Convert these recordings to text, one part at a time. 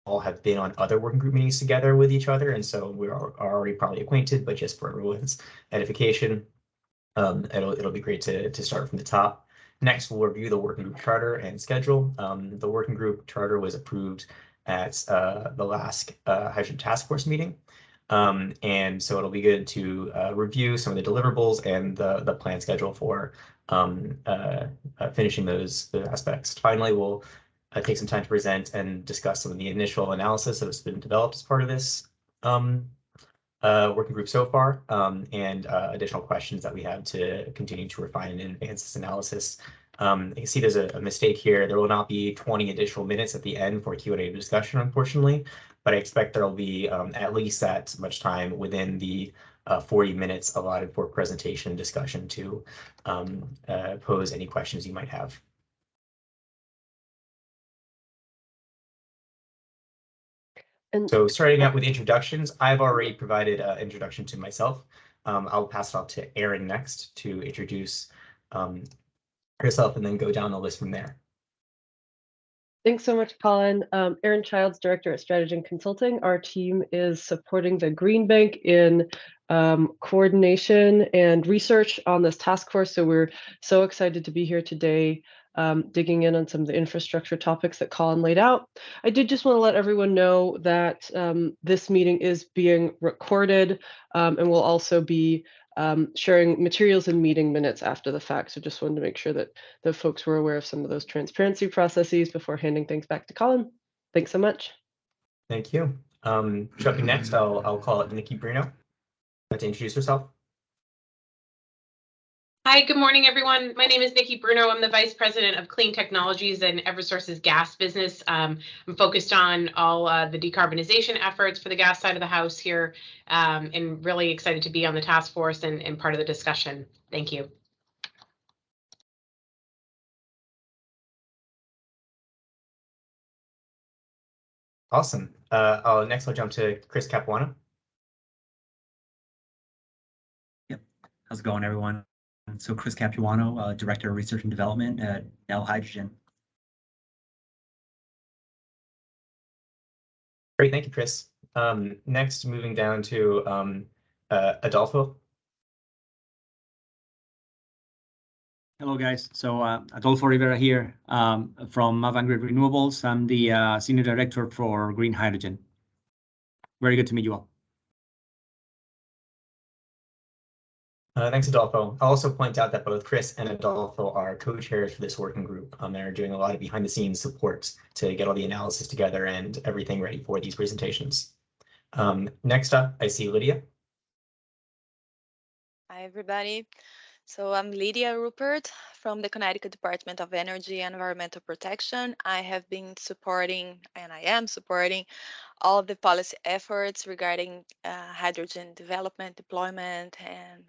all have been on other working group meetings together with each other, and so we're already probably acquainted, but just for everyone's edification, it'll be great to start from the top. Next, we'll review the working group charter and schedule. The working group charter was approved at the last Hydrogen Task Force meeting. And so it'll be good to review some of the deliverables and the plan schedule for finishing those aspects. Finally, we'll take some time to present and discuss some of the initial analysis that has been developed as part of this working group so far, and additional questions that we have to continue to refine and advance this analysis. You can see there's a mistake here. There will not be 20 additional minutes at the end for Q&A discussion, unfortunately, but I expect there will be at least that much time within the 40 minutes allotted for presentation and discussion to pose any questions you might have. So starting out with introductions, I've already provided an introduction to myself. I'll pass it off to Erin next to introduce herself and then go down the list from there. Thanks so much, Colin. Erin Childs, Director at Strategy and Consulting. Our team is supporting the Green Bank in coordination and research on this task force. So we're so excited to be here today, digging in on some of the infrastructure topics that Colin laid out. I did just want to let everyone know that this meeting is being recorded and will also be sharing materials and meeting minutes after the fact. So just wanted to make sure that the folks were aware of some of those transparency processes before handing things back to Colin. Thanks so much. Thank you. Jumping next, I'll call it Nikki Bruno to introduce herself. Hi, good morning, everyone. My name is Nikki Bruno. I'm the Vice President of Clean Technologies and Eversource's gas business. I'm focused on all the decarbonization efforts for the gas side of the house here, and really excited to be on the task force and part of the discussion. Thank you. Awesome. Next, I'll jump to Chris Capuano. Yep. How's it going, everyone? So Chris Capuano, Director of Research and Development at Nel Hydrogen. Great, thank you, Chris. Next, moving down to Adolfo. Hello, guys. So Adolfo Rivera here from Avangrid Renewables. I'm the Senior Director for Green Hydrogen. Very good to meet you all. Thanks, Adolfo. I'll also point out that both Chris and Adolfo are co-chairs for this working group. They're doing a lot of behind-the-scenes support to get all the analysis together and everything ready for these presentations. Next up, I see Lydia. Hi, everybody. So I'm Lydia Rupert from the Connecticut Department of Energy and Environmental Protection. I have been supporting, and I am supporting, all of the policy efforts regarding hydrogen development, deployment, and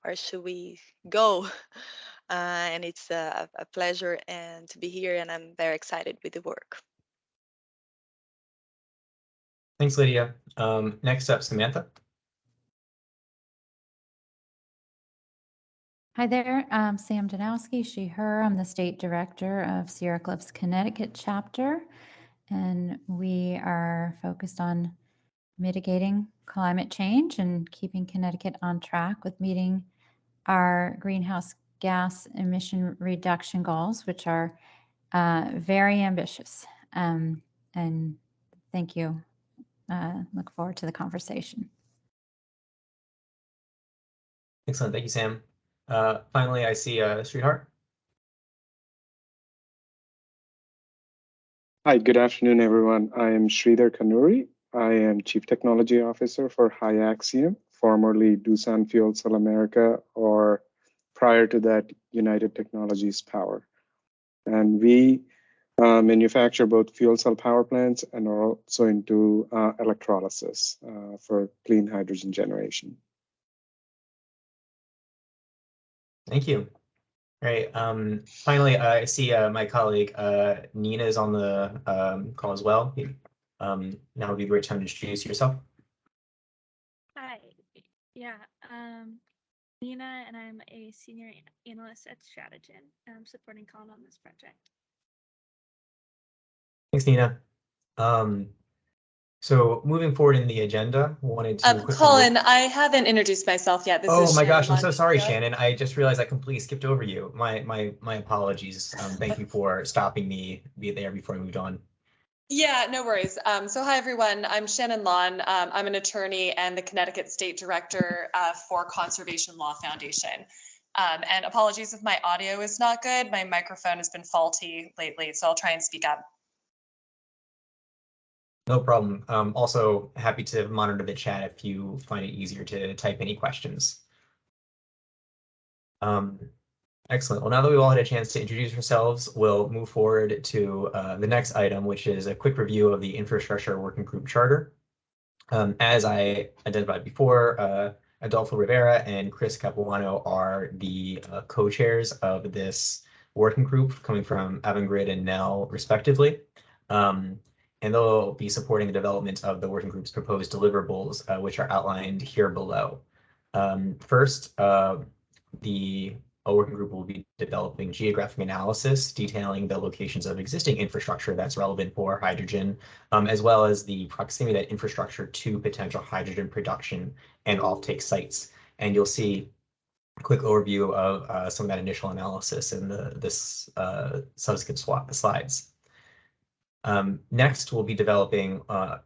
where should we go? And it's a pleasure and to be here, and I'm very excited with the work. Thanks, Lydia. Next up, Samantha. Hi there, I'm Sam Janowski, she, her. I'm the State Director of Sierra Club's Connecticut chapter, and we are focused on mitigating climate change and keeping Connecticut on track with meeting our greenhouse gas emission reduction goals, which are very ambitious. And thank you. Look forward to the conversation. Excellent, thank you, Sam. Finally, I see Sridhar. Hi, good afternoon, everyone. I am Sridhar Kanuri. I am Chief Technology Officer for Hyaxium, formerly Doosan Fuel Cell America, or prior to that, United Technologies Power. And we manufacture both fuel cell power plants and are also into electrolysis for clean hydrogen generation. Thank you. All right. Finally, I see my colleague Nina is on the call as well. Now would be a great time to introduce yourself. Hi. Yeah. Nina, and I'm a senior analyst at Strategy. I'm supporting Colin on this project. Thanks, Nina. So moving forward in the agenda, wanted to quickly. Colin, I haven't introduced myself yet. This is Oh my Shannon gosh, I'm so Lund. sorry, Shannon. I just realized I completely skipped over you. My apologies. Thank you for stopping me there before I moved on. Yeah, no worries. So hi, everyone. I'm Shannon Lund. I'm an attorney and the Connecticut State Director for Conservation Law Foundation. And apologies if my audio is not good. My microphone has been faulty lately, so I'll try and speak up. No problem. Also happy to monitor the chat if you find it easier to type any questions. Excellent. Well, now that we've all had a chance to introduce ourselves, we'll move forward to the next item, which is a quick review of the Infrastructure Working Group Charter. As I identified before, Adolfo Rivera and Chris Capuano are the co-chairs of this working group coming from Avangrid and Nell, respectively. And they'll be supporting the development of the working group's proposed deliverables, which are outlined here below. First, the working group will be developing geographic analysis detailing the locations of existing infrastructure that's relevant for hydrogen, as well as the proximity of that infrastructure to potential hydrogen production and offtake sites. And you'll see a quick overview of some of that initial analysis in this subsequent slides. Next, we'll be developing,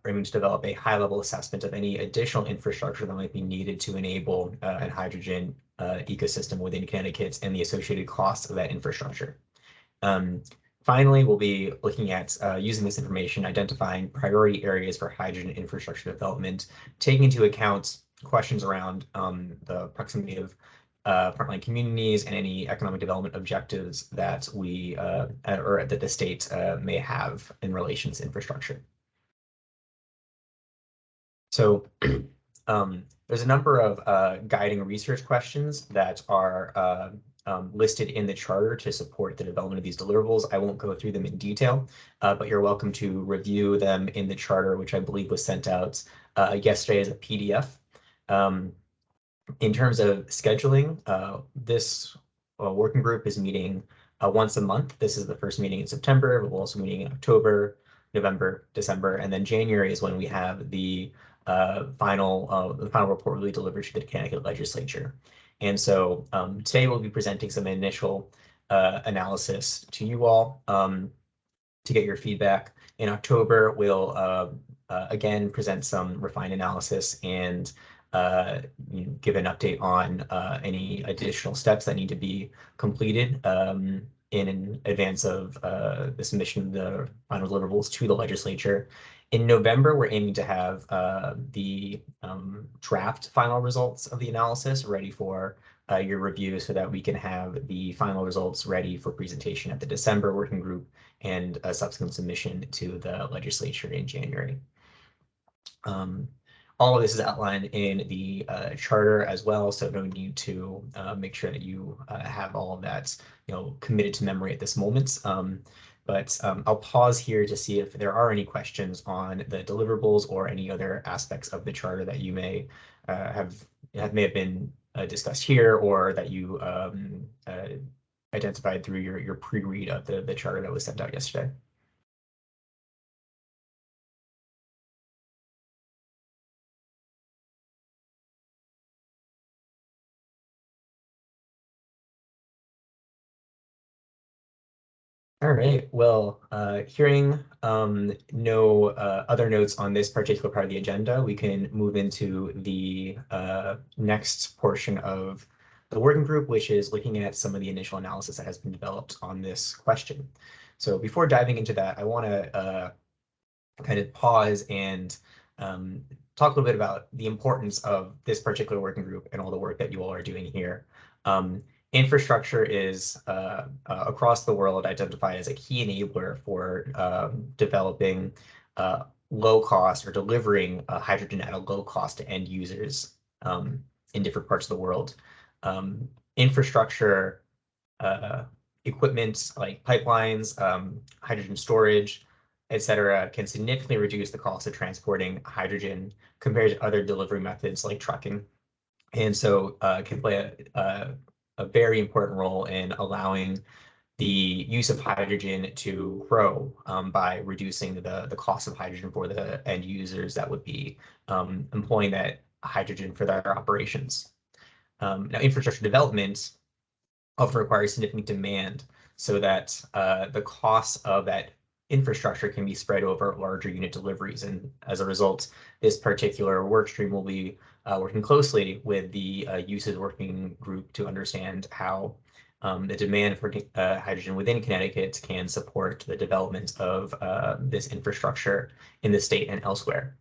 aiming to develop a high-level assessment of any additional infrastructure that might be needed to enable a hydrogen ecosystem within Connecticut and the associated costs of that infrastructure. Finally, we'll be looking at using this information, identifying priority areas for hydrogen infrastructure development, taking into account questions around the proximity of frontline communities and any economic development objectives that we or that the state may have in relation to infrastructure. So there's a number of guiding research questions that are listed in the charter to support the development of these deliverables. I won't go through them in detail, but you're welcome to review them in the charter, which I believe was sent out yesterday as a PDF. In terms of scheduling, this working group is meeting once a month. This is the first meeting in September. We'll also meeting in October, November, December, and then January is when we have the final report will be delivered to the Connecticut legislature. And so today we'll be presenting some initial analysis to you all to get your feedback. In October, we'll again present some refined analysis and give an update on any additional steps that need to be completed in advance of the submission of the final deliverables to the legislature. In November, we're aiming to have the draft final results of the analysis ready for your review so that we can have the final results ready for presentation at the December working group and a subsequent submission to the legislature in January. All of this is outlined in the charter as well, so no need to make sure that you have all of that, committed to memory at this moment. But I'll pause here to see if there are any questions on the deliverables or any other aspects of the charter that you may have been discussed here or that you identified through your pre-read of the charter that was sent out yesterday. All right, well, hearing no other notes on this particular part of the agenda, we can move into the next portion of the working group, which is looking at some of the initial analysis that has been developed on this question. So before diving into that, I want to kind of pause and talk a little bit about the importance of this particular working group and all the work that you all are doing here. Infrastructure is across the world identified as a key enabler for developing low cost or delivering hydrogen at a low cost to end users in different parts of the world. Infrastructure equipment like pipelines, hydrogen storage, etc., can significantly reduce the cost of transporting hydrogen compared to other delivery methods like trucking. And so can play a very important role in allowing the use of hydrogen to grow by reducing the cost of hydrogen for the end users that would be employing that hydrogen for their operations. Now, infrastructure development often requires significant demand so that the costs of that infrastructure can be spread over larger unit deliveries. And as a result, this particular work stream will be working closely with the uses working group to understand how the demand for hydrogen within Connecticut can support the development of this infrastructure in the state and elsewhere.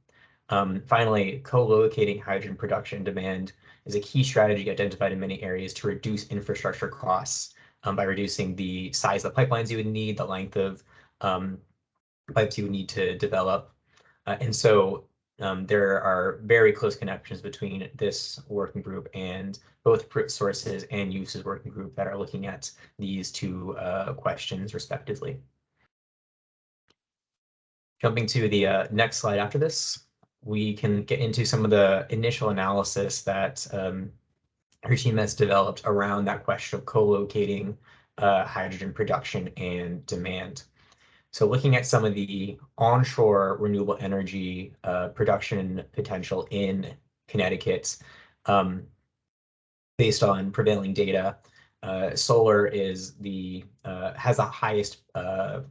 Finally, co-locating hydrogen production demand is a key strategy identified in many areas to reduce infrastructure costs by reducing the size of the pipelines you would need, the length of pipes you would need to develop. And so there are very close connections between this working group and both sources and uses working group that are looking at these two questions respectively. Jumping to the next slide after this, we can get into some of the initial analysis that her team has developed around that question of co-locating hydrogen production and demand. So looking at some of the onshore renewable energy production potential in Connecticut, based on prevailing data, solar is has the highest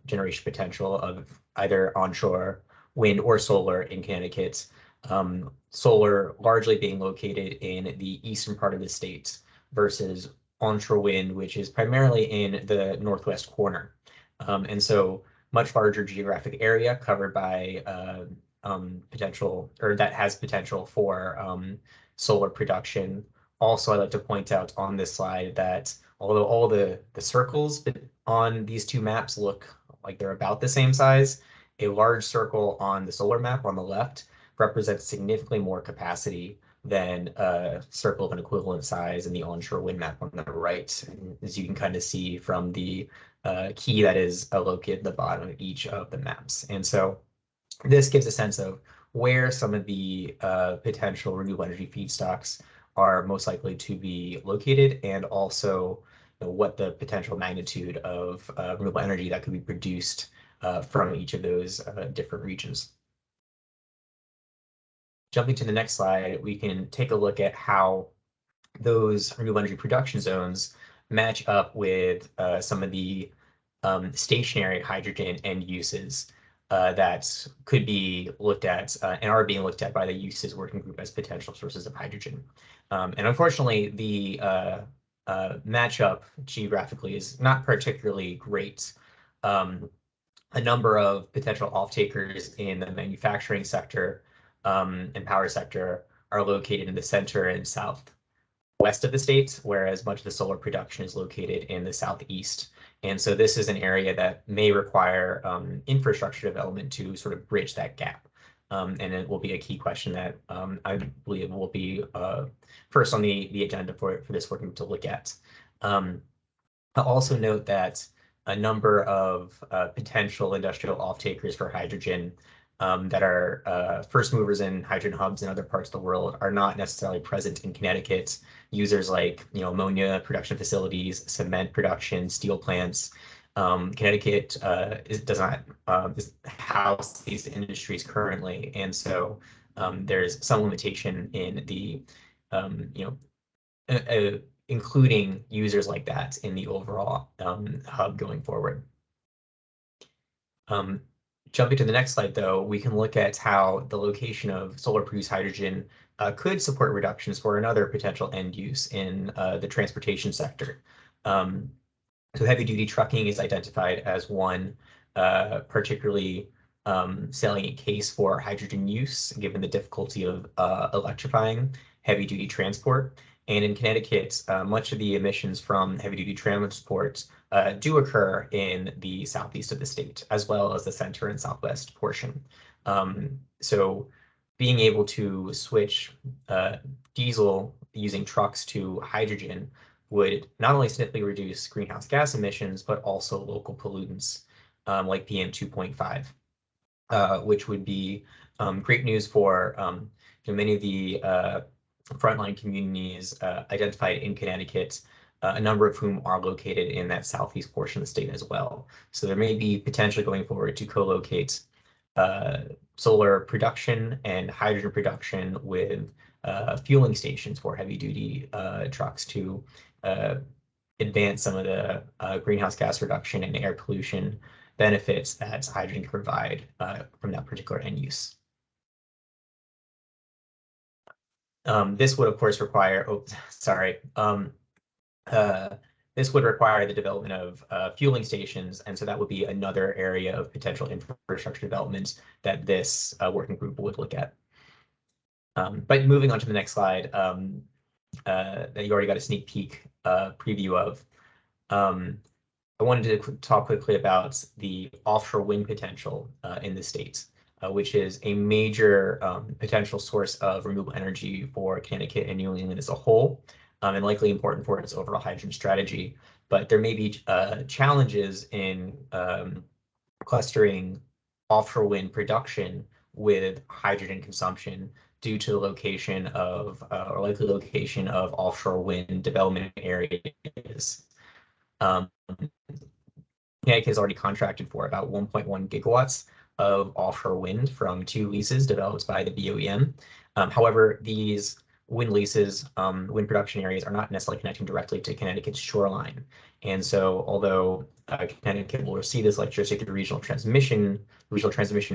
generation potential of either onshore wind or solar in Connecticut. Solar largely being located in the eastern part of the state versus onshore wind, which is primarily in the northwest corner. And so much larger geographic area covered by potential, or that has potential for solar production. Also, I'd like to point out on this slide that although all the circles on these two maps look like they're about the same size, a large circle on the solar map on the left represents significantly more capacity than a circle of an equivalent size in the onshore wind map on the right, as you can kind of see from the key that is located at the bottom of each of the maps. And so this gives a sense of where some of the potential renewable energy feedstocks are most likely to be located, and also what the potential magnitude of renewable energy that could be produced from each of those different regions. Jumping to the next slide, we can take a look at how those renewable energy production zones match up with some of the stationary hydrogen end uses that could be looked at and are being looked at by the uses working group as potential sources of hydrogen. And unfortunately, the matchup geographically is not particularly great. A number of potential off-takers in the manufacturing sector and power sector are located in the center and southwest of the state, whereas much of the solar production is located in the southeast. And so this is an area that may require infrastructure development to sort of bridge that gap. And it will be a key question that I believe will be first on the agenda for this working to look at. I'll also note that a number of potential industrial off-takers for hydrogen that are first movers in hydrogen hubs in other parts of the world are not necessarily present in Connecticut. Users like ammonia production facilities, cement production, steel plants. Connecticut does not house these industries currently, and so there's some limitation in the including users like that in the overall hub going forward. Jumping to the next slide, though, we can look at how the location of solar-produced hydrogen could support reductions for another potential end use in the transportation sector. So heavy-duty trucking is identified as one particularly salient case for hydrogen use, given the difficulty of electrifying heavy-duty transport. And in Connecticut, much of the emissions from heavy-duty transport do occur in the southeast of the state, as well as the center and southwest portion. So being able to switch diesel using trucks to hydrogen would not only significantly reduce greenhouse gas emissions, but also local pollutants like PM 2.5, which would be great news for many of the frontline communities identified in Connecticut a number of whom are located in that southeast portion of the state as well. So there may be potentially going forward to co-locate solar production and hydrogen production with fueling stations for heavy-duty trucks to advance some of the greenhouse gas reduction and air pollution benefits that hydrogen can provide from that particular end use. This would, of course, require, this would require the development of fueling stations, and so that would be another area of potential infrastructure development that this working group would look at. But moving on to the next slide, that you already got a sneak peek preview of, I wanted to talk quickly about the offshore wind potential in the state, which is a major potential source of renewable energy for Connecticut and New England as a whole, and likely important for its overall hydrogen strategy. But there may be challenges in clustering offshore wind production with hydrogen consumption due to the location of, or likely location of offshore wind development areas. Connecticut has already contracted for about 1.1 gigawatts of offshore wind from 2 leases developed by the BOEM. However, these wind leases, wind production areas are not necessarily connecting directly to Connecticut's shoreline. And so although Connecticut will receive this electricity through regional transmission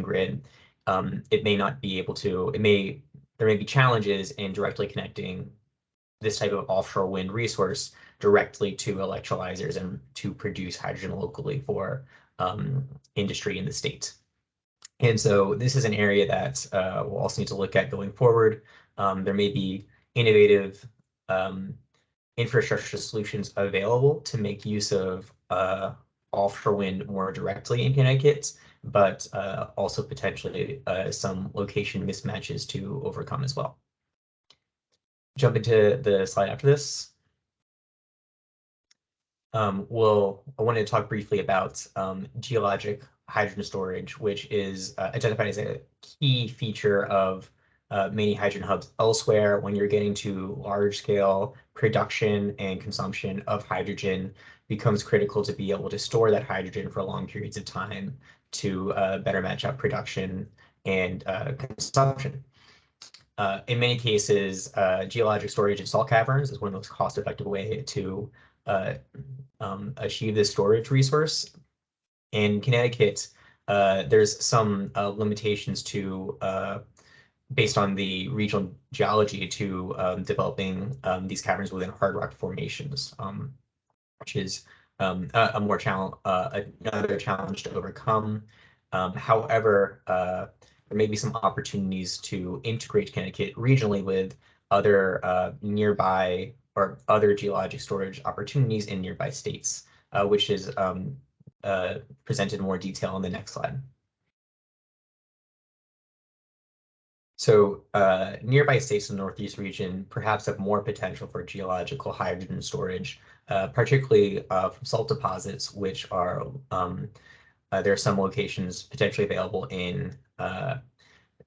grid, it may not be able to, there may be challenges in directly connecting this type of offshore wind resource directly to electrolyzers and to produce hydrogen locally for industry in the state. And so this is an area that we'll also need to look at going forward. There may be innovative infrastructure solutions available to make use of offshore wind more directly in Connecticut, but also potentially some location mismatches to overcome as well. Jump into the slide after this. I wanted to talk briefly about geologic hydrogen storage, which is identified as a key feature of many hydrogen hubs elsewhere. When you're getting to large-scale production and consumption of hydrogen, becomes critical to be able to store that hydrogen for long periods of time to better match up production and consumption. In many cases, geologic storage in salt caverns is one of the most cost-effective way to achieve this storage resource. In Connecticut, there's some limitations to, based on the regional geology, to developing these caverns within hard rock formations, which is another challenge to overcome. However, there may be some opportunities to integrate Connecticut regionally with other nearby or other geologic storage opportunities in nearby states, which is presented in more detail in the next slide. So nearby states in the Northeast region perhaps have more potential for geological hydrogen storage, particularly from salt deposits, which are, there are some locations potentially available in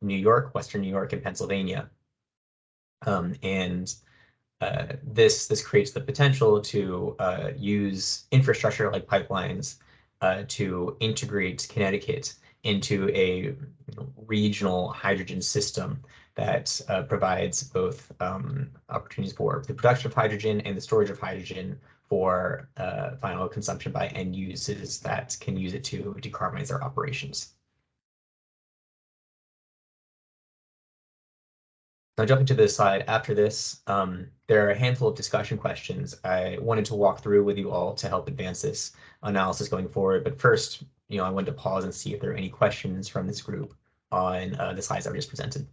New York, Western New York, and Pennsylvania. This creates the potential to use infrastructure like pipelines to integrate Connecticut into a regional hydrogen system that provides both opportunities for the production of hydrogen and the storage of hydrogen for final consumption by end users that can use it to decarbonize their operations. Now jumping to this slide, after this, there are a handful of discussion questions I wanted to walk through with you all to help advance this analysis going forward. But first, I wanted to pause and see if there are any questions from this group on the slides that were just presented.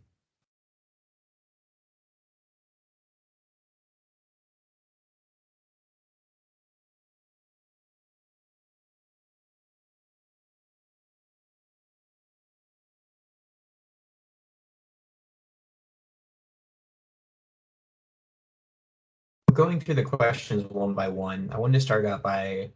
Going through the questions one by one, I wanted to start out by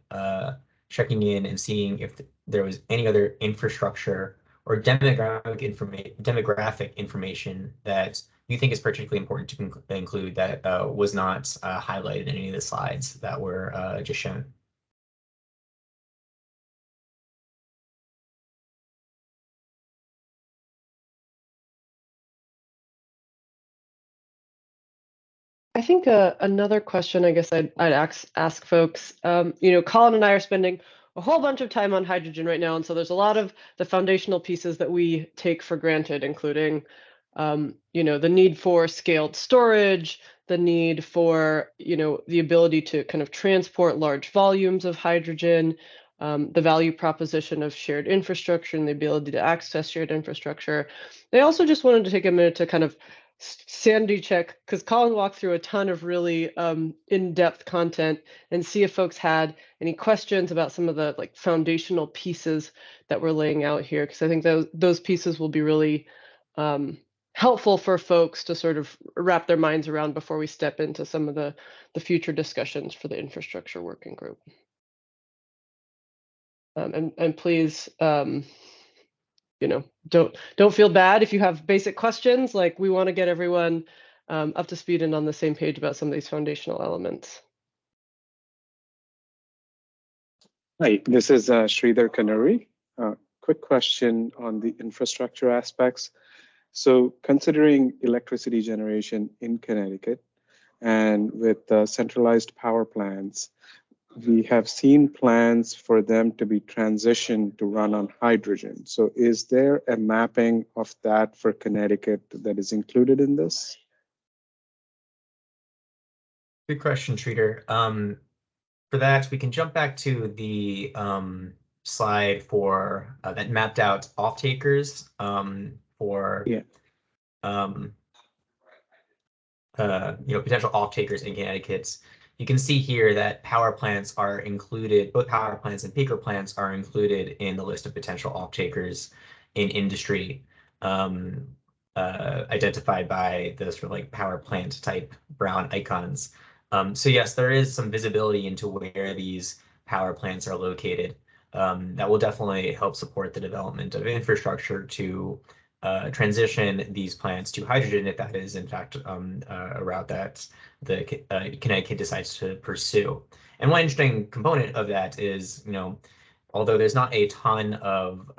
checking in and seeing if there was any other infrastructure or demographic information that you think is particularly important to include that was not highlighted in any of the slides that were just shown? I think another question I guess I'd ask folks, Colin and I are spending a whole bunch of time on hydrogen right now, and so there's a lot of the foundational pieces that we take for granted, including, the need for scaled storage, the need for, the ability to kind of transport large volumes of hydrogen, the value proposition of shared infrastructure and the ability to access shared infrastructure. I also just wanted to take a minute to kind of sanity check, because Colin walked through a ton of really in-depth content, and see if folks had any questions about some of the foundational pieces that we're laying out here, because I think those pieces will be really helpful for folks to sort of wrap their minds around before we step into some of the future discussions for the infrastructure working group. And please, don't feel bad if you have basic questions. Like, we want to get everyone up to speed and on the same page about some of these foundational elements. Hi, this is Sridhar Kanuri. Quick question on the infrastructure aspects. So considering electricity generation in Connecticut and with centralized power plants, we have seen plans for them to be transitioned to run on hydrogen. So is there a mapping of that for Connecticut that is included in this? Good question, Sridhar. For that, we can jump back to the slide for that mapped out off-takers for potential off-takers in Connecticut. You can see here that power plants are included, both power plants and peaker plants are included in the list of potential off-takers in industry, identified by the sort of like power plant type brown icons. So yes, there is some visibility into where these power plants are located. That will definitely help support the development of infrastructure to transition these plants to hydrogen, if that is in fact a route that the Connecticut decides to pursue. And one interesting component of that is, although there's not a ton of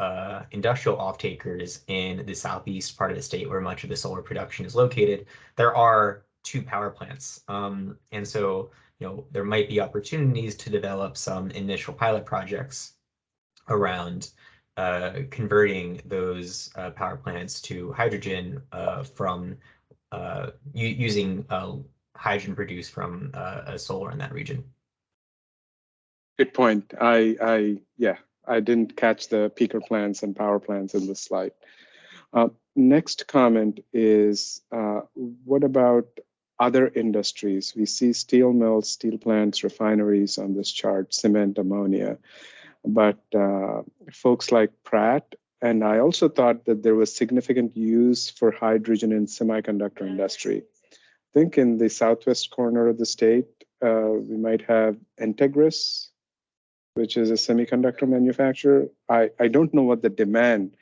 industrial off-takers in the southeast part of the state where much of the solar production is located, there are 2 power plants. And so, there might be opportunities to develop some initial pilot projects around converting those power plants to hydrogen from using hydrogen produced from solar in that region. Good point. I didn't catch the peaker plants and power plants in the slide. Next comment is, what about other industries? We see steel mills, steel plants, refineries on this chart, cement, ammonia, but folks like Pratt, and I also thought that there was significant use for hydrogen in semiconductor industry. I think in the southwest corner of the state, we might have Entegris, which is a semiconductor manufacturer. I don't know what the demand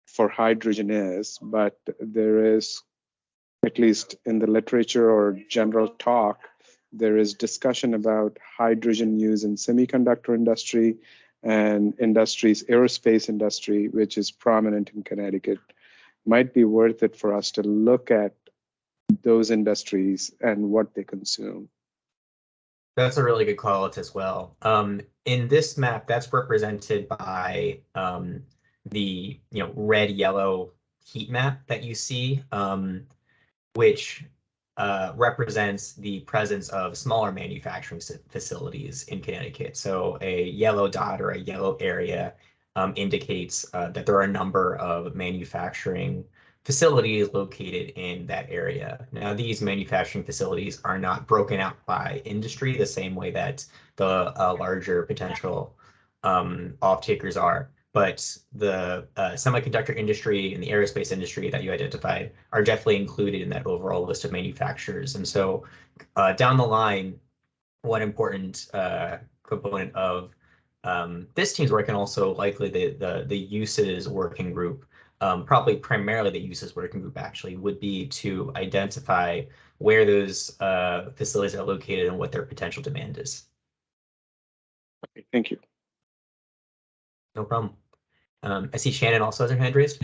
for hydrogen is, but there is, at least in the literature or general talk, there is discussion about hydrogen use in semiconductor industry and industries, aerospace industry, which is prominent in Connecticut. Might be worth it for us to look at those industries and what they consume. That's a really good call out as well. In this map, that's represented by the red-yellow heat map that you see, which represents the presence of smaller manufacturing facilities in Connecticut. So a yellow dot or a yellow area indicates that there are a number of manufacturing facilities located in that area. Now, these manufacturing facilities are not broken out by industry the same way that the larger potential off-takers are. But the semiconductor industry and the aerospace industry that you identified are definitely included in that overall list of manufacturers. And so down the line, one important component of this team's work and also likely the uses working group, probably primarily the uses working group actually would be to identify where those facilities are located and what their potential demand is. Okay, thank you. No problem. I see Shannon also has her hand raised.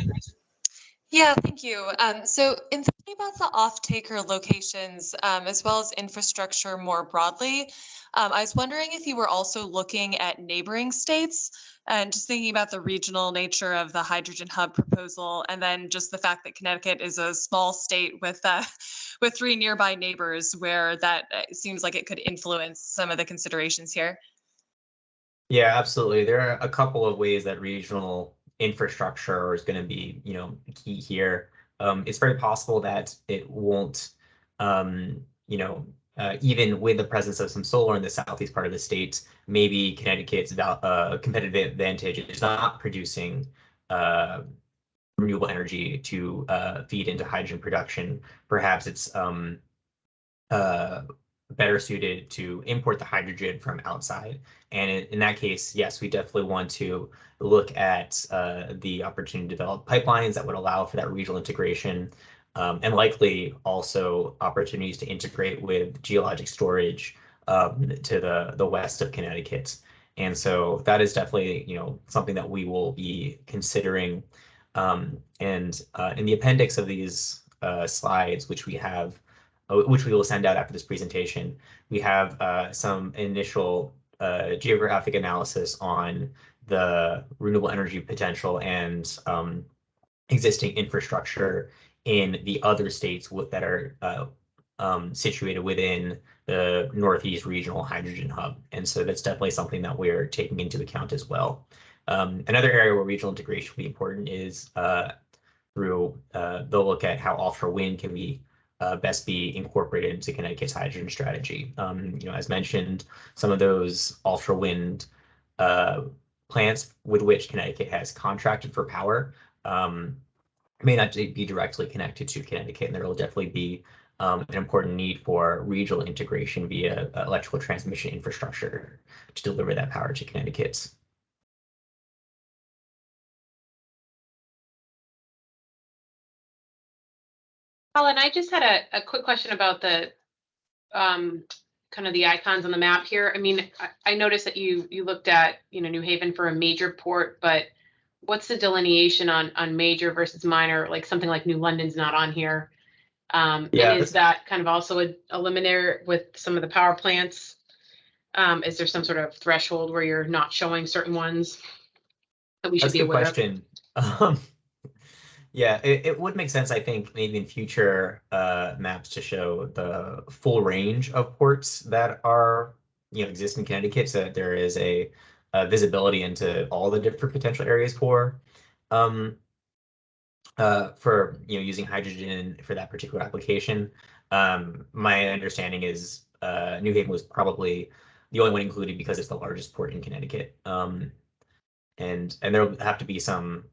Yeah, thank you. So in thinking about the off-taker locations, as well as infrastructure more broadly, I was wondering if you were also looking at neighboring states and just thinking about the regional nature of the hydrogen hub proposal, and then just the fact that Connecticut is a small state with 3 nearby neighbors, where that seems like it could influence some of the considerations here. Yeah, absolutely. There are a couple of ways that regional infrastructure is going to be, key here. It's very possible that it won't, even with the presence of some solar in the southeast part of the state, maybe Connecticut's competitive advantage is not producing renewable energy to feed into hydrogen production. Perhaps it's better suited to import the hydrogen from outside. And in that case, yes, we definitely want to look at the opportunity to develop pipelines that would allow for that regional integration, and likely also opportunities to integrate with geologic storage to the west of Connecticut. And so that is definitely, something that we will be considering. And in the appendix of these slides, which we will send out after this presentation, we have some initial geographic analysis on the renewable energy potential and existing infrastructure in the other states that are situated within the Northeast Regional Hydrogen Hub. And so that's definitely something that we're taking into account as well. Another area where regional integration will be important is through the look at how offshore wind can be best be incorporated into Connecticut's hydrogen strategy. As mentioned, some of those offshore wind plants with which Connecticut has contracted for power may not be directly connected to Connecticut, and there will definitely be an important need for regional integration via electrical transmission infrastructure to deliver that power to Connecticut. Colin, I just had a quick question about the kind of the icons on the map here. I mean, I noticed that you looked at, New Haven for a major port, but what's the delineation on major versus minor? Like something like New London's not on here. And is that kind of also a limiter with some of the power plants? Is there some sort of threshold where you're not showing certain ones that we should be aware of? That's a good question. Yeah, it would make sense, I think, maybe in future maps to show the full range of ports that are, exist in Connecticut, so that there is a visibility into all the different potential areas for using hydrogen for that particular application. My understanding is New Haven was probably the only one included because it's the largest port in Connecticut. And there'll have to be some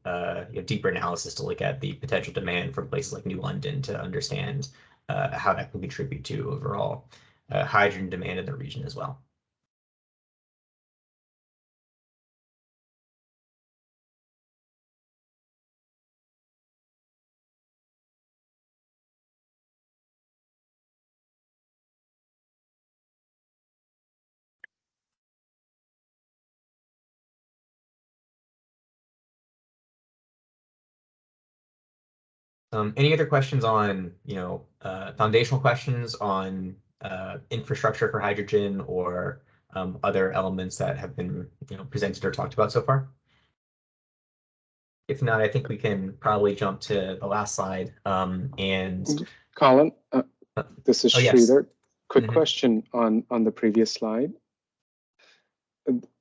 deeper analysis to look at the potential demand from places like New London to understand how that can contribute to overall hydrogen demand in the region as well. Any other questions on, foundational questions on infrastructure for hydrogen or other elements that have been, presented or talked about so far? If not, I think we can probably jump to the last slide. And Colin, this is Sridhar. Yes. Quick question on the previous slide.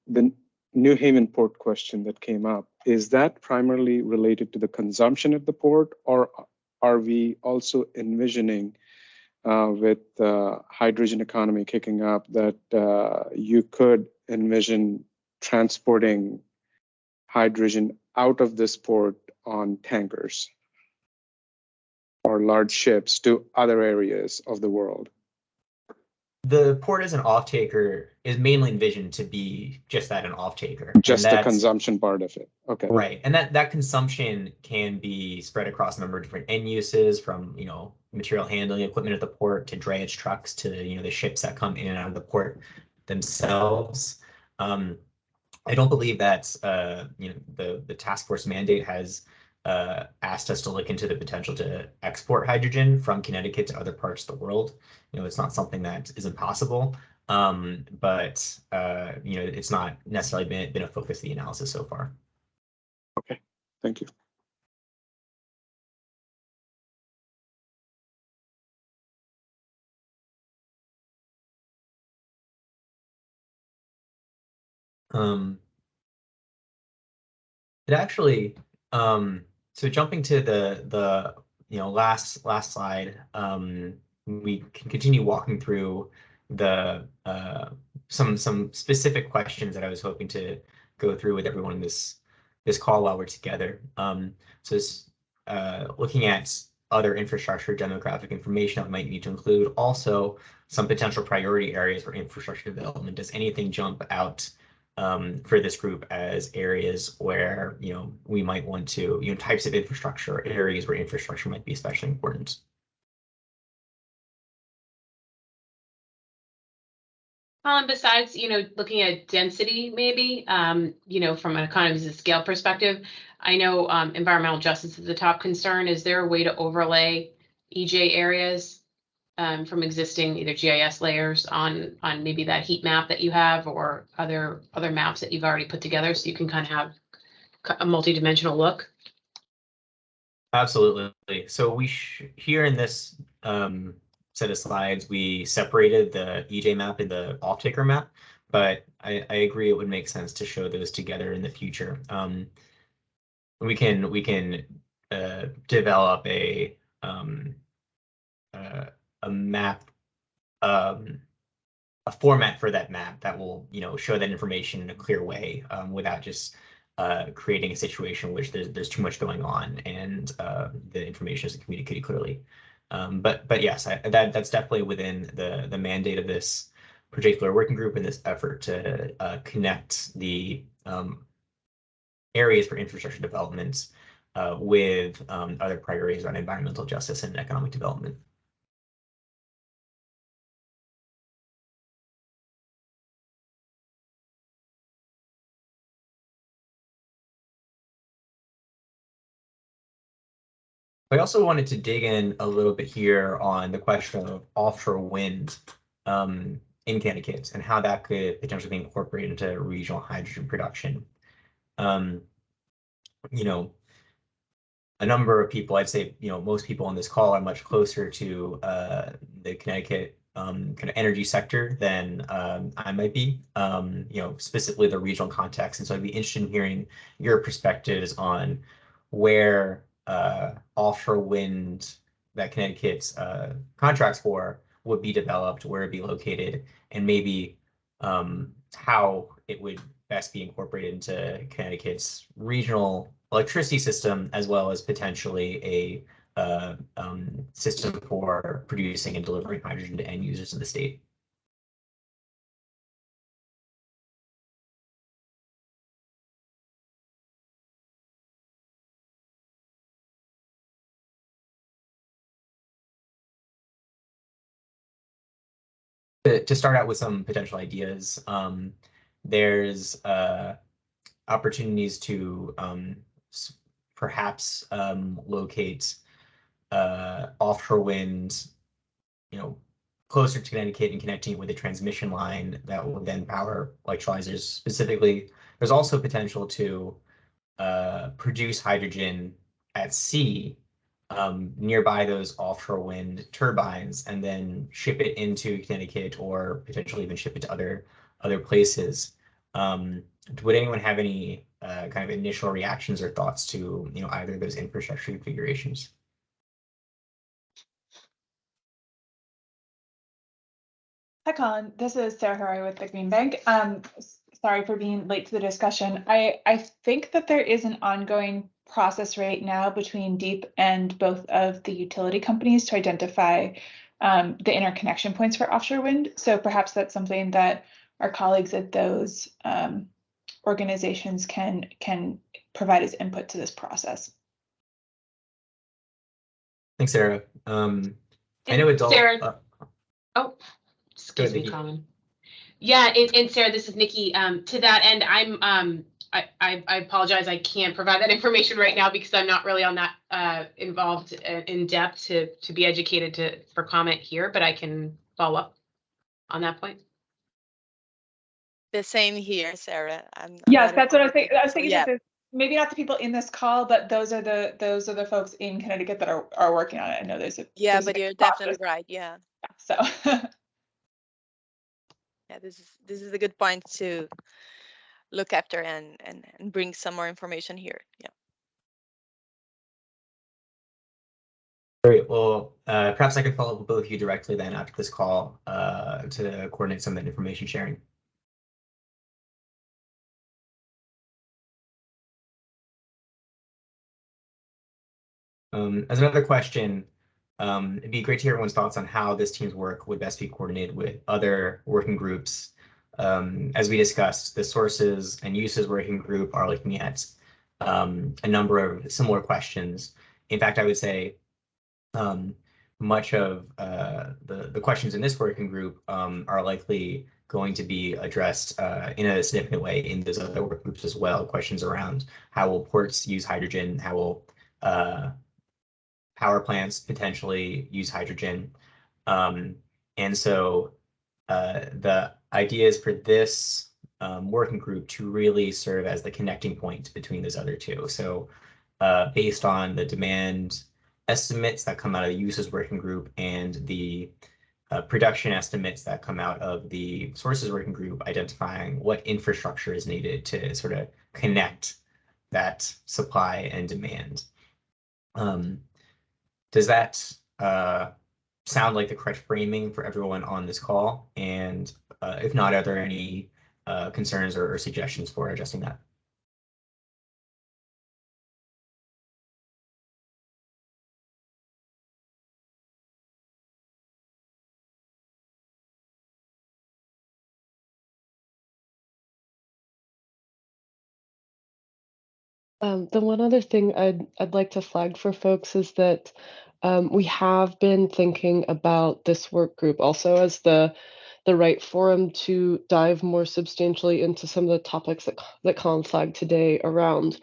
The New Haven port question that came up, is that primarily related to the consumption at the port, or are we also envisioning with the hydrogen economy kicking up that you could envision transporting hydrogen out of this port on tankers or large ships to other areas of the world? The port as an off-taker is mainly envisioned to be just that, an off-taker. Just the consumption part of it. Okay. Right. And that consumption can be spread across a number of different end uses, from, you know, material handling equipment at the port to drayage trucks to, you know, the ships that come in and out of the port themselves. I don't believe that you know, the task force mandate has asked us to look into the potential to export hydrogen from Connecticut to other parts of the world. You know, it's not something that is impossible, but you know, it's not necessarily been a focus of the analysis so far. Okay, thank you. It actually, so jumping to the you know, last slide, we can continue walking through the some specific questions that I was hoping to go through with everyone in this call while we're together. So looking at other infrastructure demographic information that might need to include, also some potential priority areas for infrastructure development. Does anything jump out for this group as areas where, you know, we might want to, you know, types of infrastructure, areas where infrastructure might be especially important? Besides, you know, looking at density, maybe, you know, from an economies of scale perspective, I know environmental justice is a top concern. Is there a way to overlay EJ areas from existing either GIS layers on maybe that heat map that you have, or other maps that you've already put together, so you can kind of have a multi-dimensional look? Absolutely. So we here in this set of slides, we separated the EJ map and the off-taker map, but I agree it would make sense to show those together in the future. We can develop a map, a format for that map that will, you know, show that information in a clear way, without just creating a situation in which there's too much going on and the information isn't communicated clearly. But yes, that's definitely within the mandate of this particular working group in this effort to connect the areas for infrastructure development with other priorities on environmental justice and economic development. I also wanted to dig in a little bit here on the question of offshore wind in Connecticut and how that could potentially be incorporated into regional hydrogen production. You know, a number of people, I'd say, you know, most people on this call are much closer to the Connecticut kind of energy sector than I might be, you know, specifically the regional context. And so I'd be interested in hearing your perspectives on where offshore wind that Connecticut's contracts for would be developed, where it'd be located, and maybe how it would best be incorporated into Connecticut's regional electricity system, as well as potentially a system for producing and delivering hydrogen to end users in the state. To start out with some potential ideas, there's opportunities to perhaps locate offshore wind, you know, closer to Connecticut and connecting it with a transmission line that will then power electrolyzers. Specifically, there's also potential to produce hydrogen at sea nearby those offshore wind turbines, and then ship it into Connecticut, or potentially even ship it to other places. Would anyone have any kind of initial reactions or thoughts to, you know, either of those infrastructure configurations? Hi, Colin. This is Sarah Harari with the Green Bank. Sorry for being late to the discussion. I think that there is an ongoing process right now between DEEP and both of the utility companies to identify the interconnection points for offshore wind. So perhaps that's something that our colleagues at those organizations can provide as input to this process. Thanks, Sarah. I know adult. Sarah, excuse me, Colin. Yeah, and Sarah, this is Nikki. To that end, I apologize. I can't provide that information right now because I'm not really on that involved in depth to be educated for comment here, but I can follow up on that point. The same here, Sarah. Yes, that's what I was thinking. I was thinking yeah. that maybe not the people in this call, but those are the folks in Connecticut that are working on it. I know there's a but you're definitely right. Yeah. So yeah, this is a good point to look after and bring some more information here. Yeah. Great. Well, perhaps I could follow up with both of you directly then after this call to coordinate some of that information sharing. As another question, it'd be great to hear everyone's thoughts on how this team's work would best be coordinated with other working groups. As we discussed, the sources and uses working group are looking at a number of similar questions. In fact, I would say much of the questions in this working group are likely going to be addressed in a significant way in those other work groups as well. Questions around how will ports use hydrogen, how will power plants potentially use hydrogen. And so the idea is for this working group to really serve as the connecting point between those other two. So based on the demand estimates that come out of the uses working group and the production estimates that come out of the sources working group, identifying what infrastructure is needed to sort of connect that supply and demand. Does that sound like the correct framing for everyone on this call? And if not, are there any concerns or suggestions for adjusting that? The one other thing I'd like to flag for folks is that we have been thinking about this work group also as the right forum to dive more substantially into some of the topics that Colin flagged today around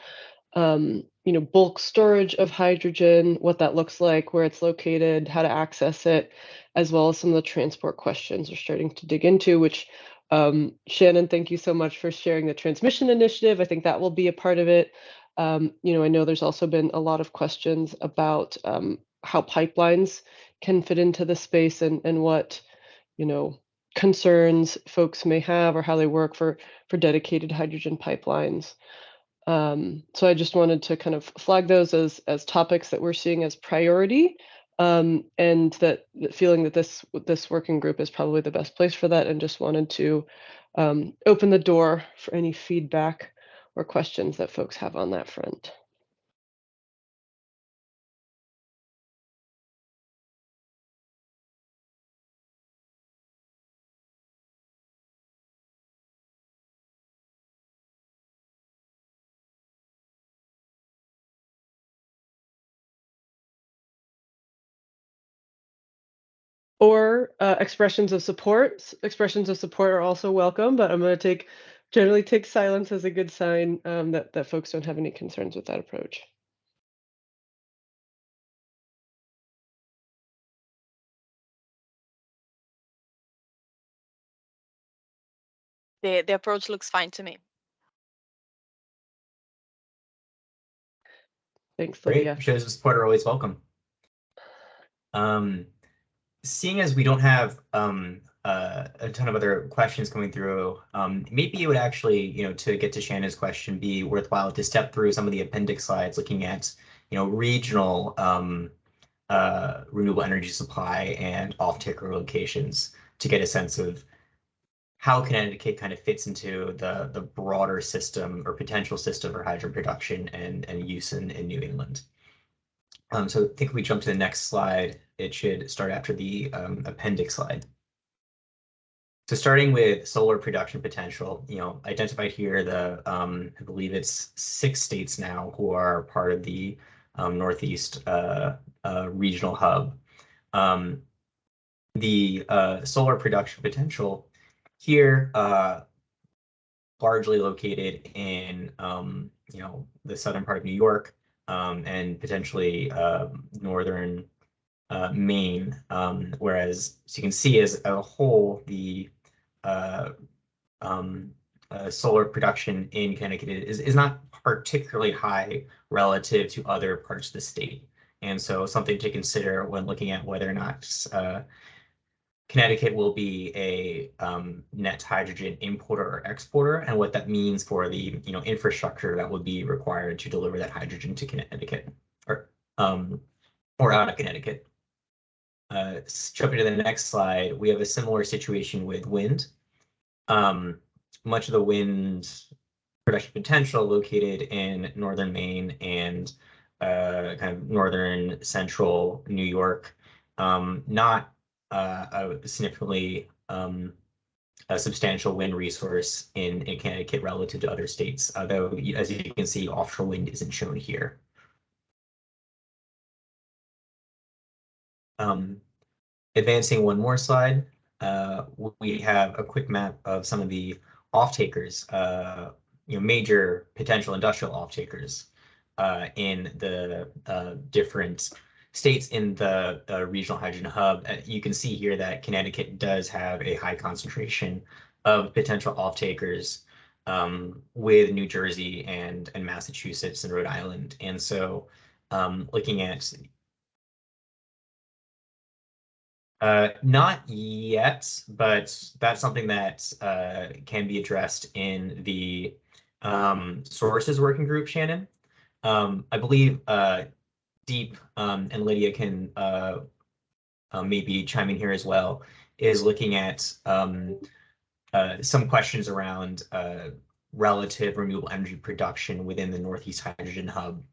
bulk storage of hydrogen, what that looks like, where it's located, how to access it, as well as some of the transport questions we're starting to dig into, which Shannon, thank you so much for sharing the transmission initiative. I think that will be a part of it. I know there's also been a lot of questions about how pipelines can fit into the space and what, concerns folks may have or how they work for dedicated hydrogen pipelines. So I just wanted to kind of flag those as topics that we're seeing as priority, and that feeling that this working group is probably the best place for that, and just wanted to open the door for any feedback or questions that folks have on that front. Or expressions of support. Expressions of support are also welcome, but I'm going to generally take silence as a good sign that folks don't have any concerns with that approach. The approach looks fine to me. Thanks, Lydia. Great. Shows of support are always welcome. Seeing as we don't have a ton of other questions coming through, maybe it would actually, to get to Shannon's question, be worthwhile to step through some of the appendix slides looking at, regional renewable energy supply and off-taker locations to get a sense of how Connecticut kind of fits into the broader system or potential system for hydrogen production and use in New England. So I think if we jump to the next slide, it should start after the appendix slide. So starting with solar production potential, identified here I believe it's 6 states now who are part of the Northeast regional hub. The solar production potential here, largely located in the southern part of New York and potentially northern Maine, whereas as you can see as a whole, the solar production in Connecticut is not particularly high relative to other parts of the state. And so something to consider when looking at whether or not Connecticut will be a net hydrogen importer or exporter, and what that means for the infrastructure that would be required to deliver that hydrogen to Connecticut or out of Connecticut. Jumping to the next slide, we have a similar situation with wind. Much of the wind production potential located in northern Maine and kind of northern central New York, not a significantly a substantial wind resource in Connecticut relative to other states, although as you can see, offshore wind isn't shown here. Advancing one more slide, we have a quick map of some of the off-takers, major potential industrial off-takers in the different states in the regional hydrogen hub. You can see here that Connecticut does have a high concentration of potential off-takers with New Jersey and Massachusetts and Rhode Island. And so looking at not yet, but that's something that can be addressed in the sources working group, Shannon. I believe Deep and Lydia can maybe chime in here as well, is looking at some questions around relative renewable energy production within the Northeast Hydrogen Hub.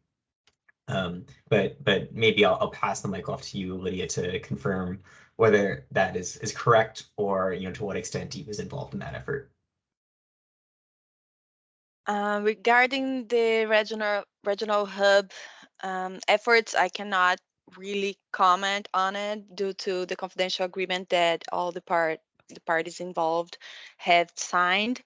But maybe I'll pass the mic off to you, Lydia, to confirm whether that is correct or to what extent Deep is involved in that effort. Regarding the regional hub efforts, I cannot really comment on it due to the confidential agreement that all the parties involved have signed.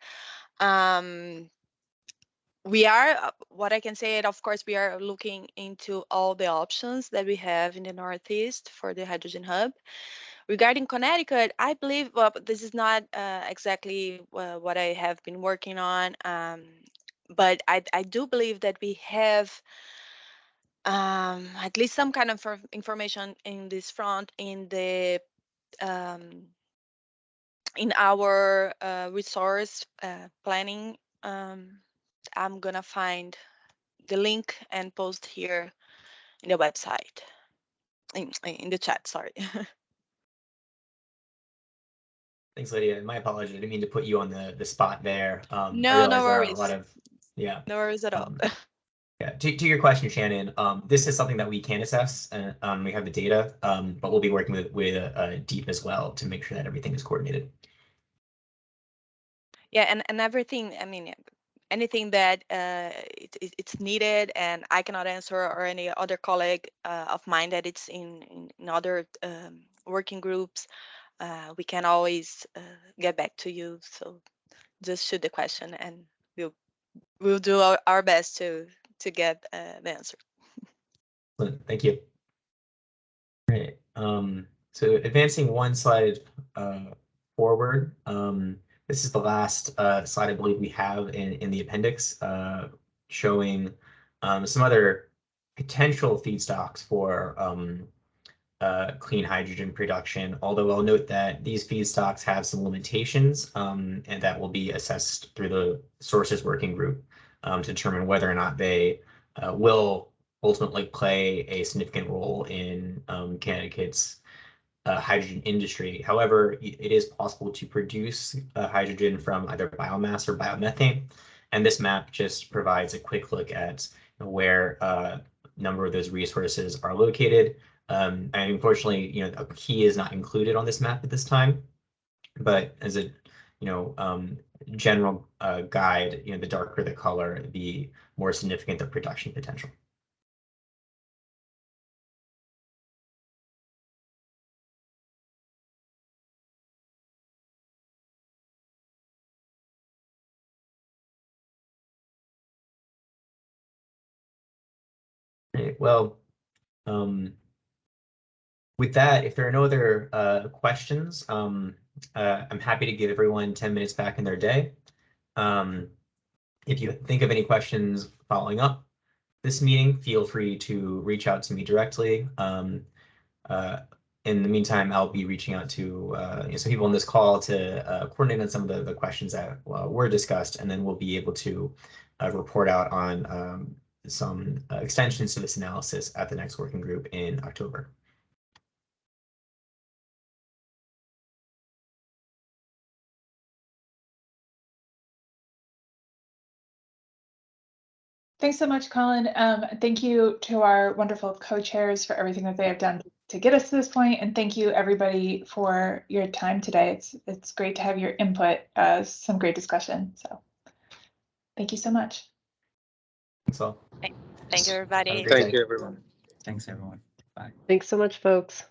We are, what I can say, of course, we are looking into all the options that we have in the Northeast for the hydrogen hub. Regarding Connecticut, I believe, well, this is not exactly what I have been working on, but I do believe that we have at least some kind of information in this front in the in our resource planning. I'm gonna find the link and post here in the website, in the chat, sorry. Thanks, Lydia. My apologies. I didn't mean to put you on the spot there. No, no worries. There are a lot of, yeah. No worries at all. Yeah, to your question, Shannon, this is something that we can assess, and we have the data, but we'll be working with Deep as well to make sure that everything is coordinated. Yeah, and everything, I mean, anything that it's needed and I cannot answer, or any other colleague of mine that it's in other working groups, we can always get back to you. So just shoot the question and we'll do our best to get the answer. Thank you. All right. So advancing one slide forward, this is the last slide I believe we have in the appendix, showing some other potential feedstocks for clean hydrogen production, although I'll note that these feedstocks have some limitations, and that will be assessed through the sources working group to determine whether or not they will ultimately play a significant role in Connecticut's hydrogen industry. However, it is possible to produce hydrogen from either biomass or biomethane, and this map just provides a quick look at where number of those resources are located. And unfortunately, a key is not included on this map at this time, but as a general guide, the darker the color, the more significant the production potential. Right, well, with that, if there are no other questions, I'm happy to give everyone 10 minutes back in their day. If you think of any questions following up this meeting, feel free to reach out to me directly. In the meantime, I'll be reaching out to some people on this call to coordinate on some of the questions that were discussed, and then we'll be able to report out on some extensions to this analysis at the next working group in October. Thanks so much, Colin. Thank you to our wonderful co-chairs for everything that they have done to get us to this point, and thank you everybody for your time today. It's great to have your input. Some great discussion. So thank you so much. Thanks all. Thank you, everybody. Thank you, everyone. Thanks, everyone. Bye. Thanks so much, folks.